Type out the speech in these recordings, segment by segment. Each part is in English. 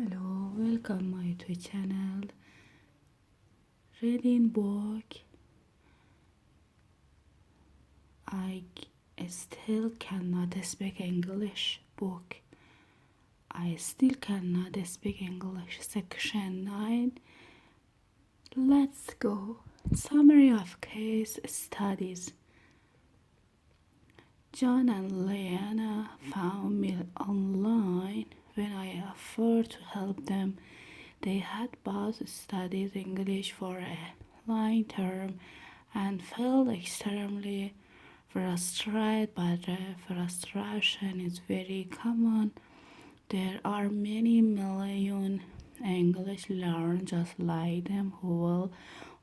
Hello, welcome my to channel. Reading book. I still cannot speak English. Book. I still cannot speak English. Section 9. Let's go. Summary of case studies. John and Leanna found me online when I offered to help them. They had both studied English for a long term and felt extremely frustrated, but the frustration is very common. There are many million English learners just like them who will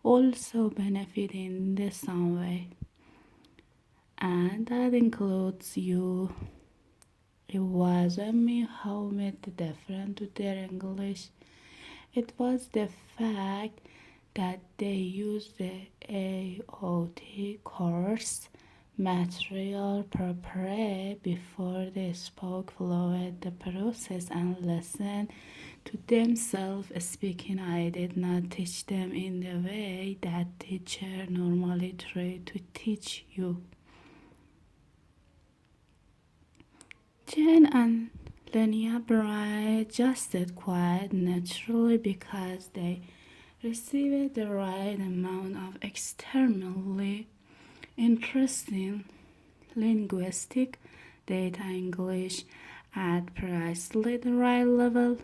also benefit in the some way, and that includes you. It wasn't me who made the difference to their English. It was the fact that they used the AOT course material prepared before they spoke, followed the process and listened to themselves speaking. I did not teach them in the way that teacher normally try to teach you. Jen and Lenia Bry just did quite naturally because they received the right amount of externally interesting linguistic data English at precisely the right level,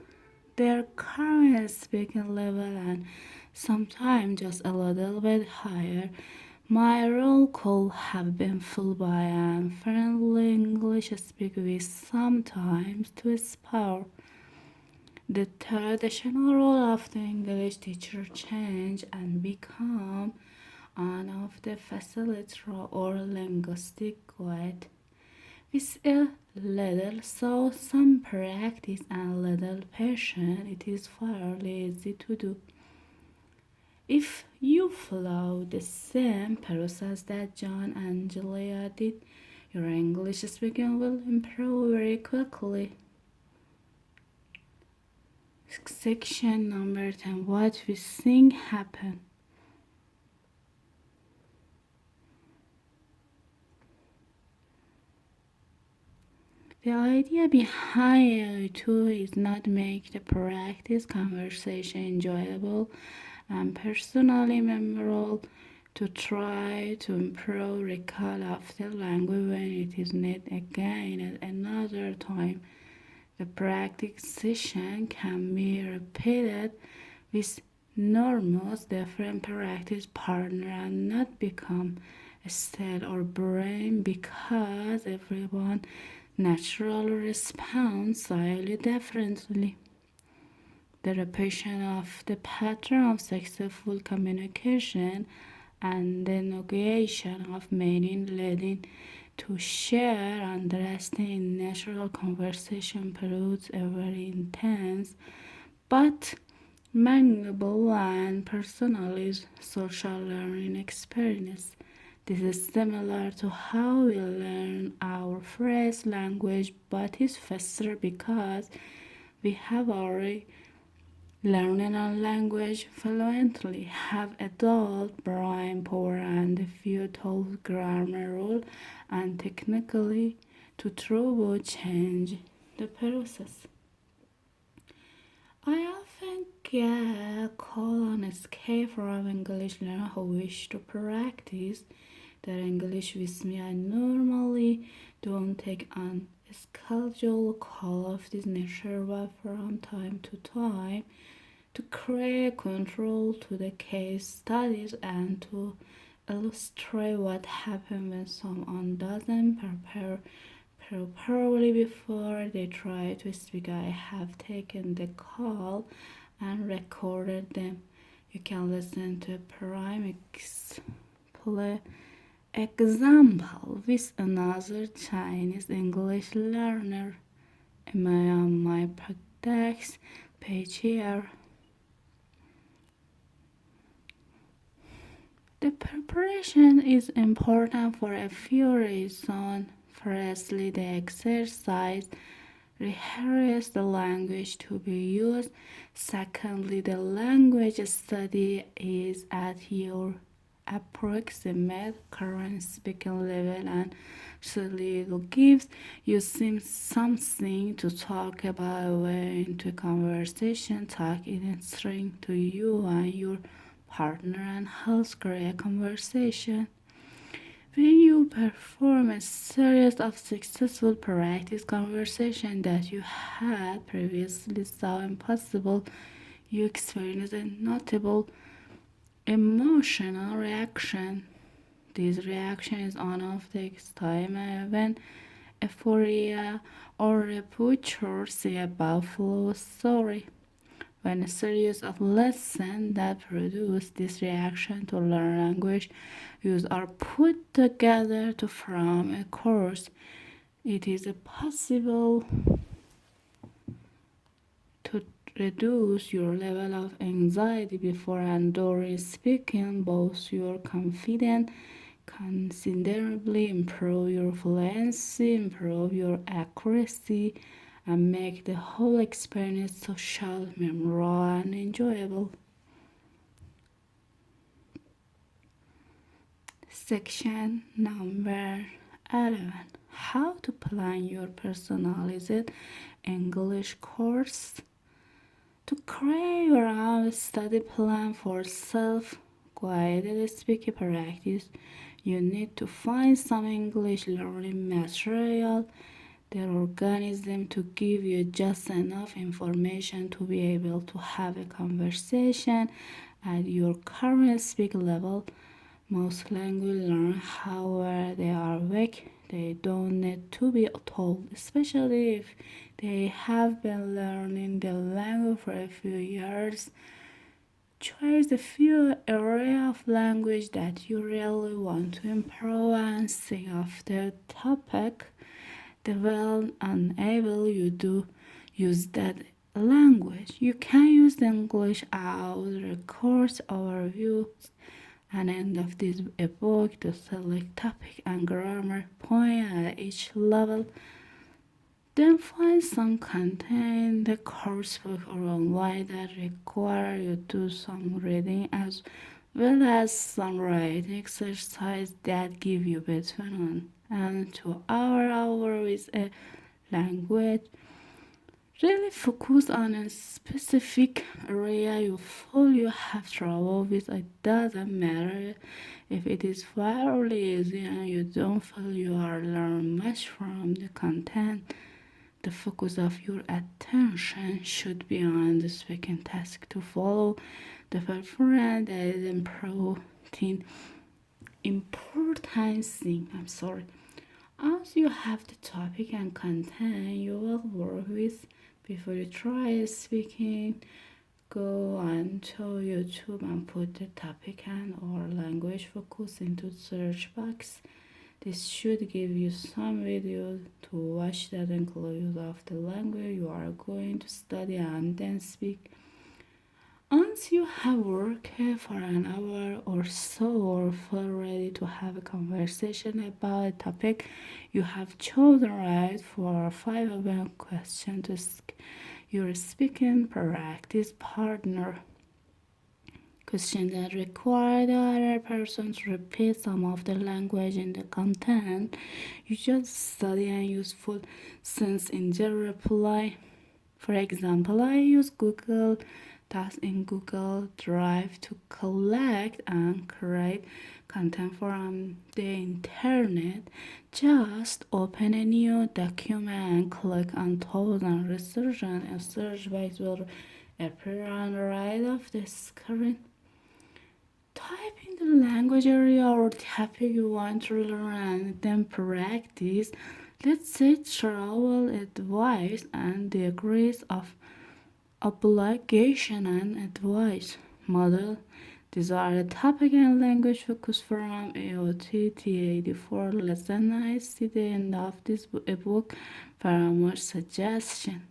their current speaking level, and sometimes just a little bit higher. My role could have been filled by a friendly English speaker with sometimes to inspire. The traditional role of the English teacher changed and become one of the facilitator or linguistic guide. With a little thought, some practice, and little patience, it is fairly easy to do. If you follow the same process that John and Julia did, your English speaking will improve very quickly. Section number 10. What we think happened. The idea behind it too is not make the practice conversation enjoyable and personally memorable, to try to improve recall of the language when it is needed again at another time. The practice session can be repeated with numerous different practice partners and not become stale or boring because everyone naturally responds slightly differently. The repetition of the pattern of successful communication and the negation of meaning leading to share understanding in natural conversation produces a very intense but memorable and personalized social learning experience. This is similar to how we learn our phrase language, but is faster because we have already learning a language fluently, have adult brain power and a few tools, grammar rule, and technically to turbo change the process. I often get a call on escape from English learners who wish to practice their English with me. I normally don't take on a scheduled call of this nature, but from time to time to create control to the case studies and to illustrate what happens when someone doesn't prepare properly before they try to speak. I have taken the call and recorded them. You can listen to a prime example with another Chinese English learner. Am I on my practice page here? The preparation is important for a few reasons. Firstly, the exercise rehearse the language to be used. Secondly, the language study is at your approximate current speaking level and surely it gives you something to talk about when into conversation. Talk is interesting to you and your partner and helps create conversation. When you perform a series of successful practice conversations that you had previously saw impossible, you experience a notable emotional reaction. This reaction is one of the time when euphoria or rapture see a buffalo story. When a series of lessons that produce this reaction to learn language use are put together to form a course, it is possible to reduce your level of anxiety before and during speaking, boost your confidence, considerably improve your fluency, improve your accuracy, and make the whole experience social, memorable, and enjoyable. Section number 11. How to plan your personalized English course. To create your own study plan for self-guided speaking practice, you need to find some English learning material that organize them to give you just enough information to be able to have a conversation at your current speak level. Most language learn however they are weak. They don't need to be told, especially if they have been learning the language for a few years. Choose a few areas of language that you really want to improve and think of the topic that will enable you to use that language. You can use the English out the course overview and end of this book to select topic and grammar point at each level. Then find some content in the coursebook or online that require you to do some reading as well as some writing exercise that give you between 1 and 2 hours with a language. Really focus on a specific area you feel you have trouble with. It doesn't matter if it is fairly easy and you don't feel you are learning much from the content. The focus of your attention should be on the speaking task to follow. The performance that is important thing. As you have the topic and content you will work with before you try speaking, go onto YouTube and put the topic and or language focus into search box. This should give you some videos to watch that include of the language you are going to study and then speak. Once you have worked for an hour or so or feel ready to have a conversation about a topic, you have chosen right for 5 open questions to ask your speaking practice partner. Questions that require the other person to repeat some of the language in the content. You just study and useful sense in their reply. For example, I use Google Tasks in Google Drive to collect and create content from the internet. Just open a new document and click on tools and research, and a search box will appear on the right of the screen. Type in the language area or topic you want to learn and then practice. Let's say travel advice and degrees of obligation and advice model. These are the topic and language focus from AOT T84 lesson. I see the end of this book for more suggestion.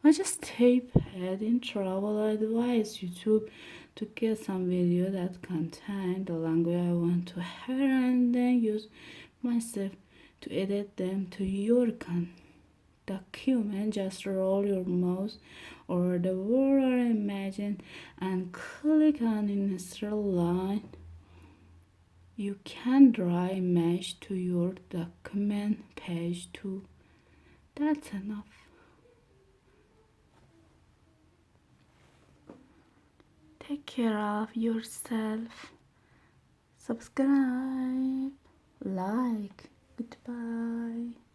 I just type in travel advice YouTube to get some video that contain the language I want to hear and then use myself to edit them to your content. document, just roll your mouse over the word or imagine and click on insert line. You can draw a mesh to your document page too. That's enough. Take care of yourself. Subscribe, like, goodbye.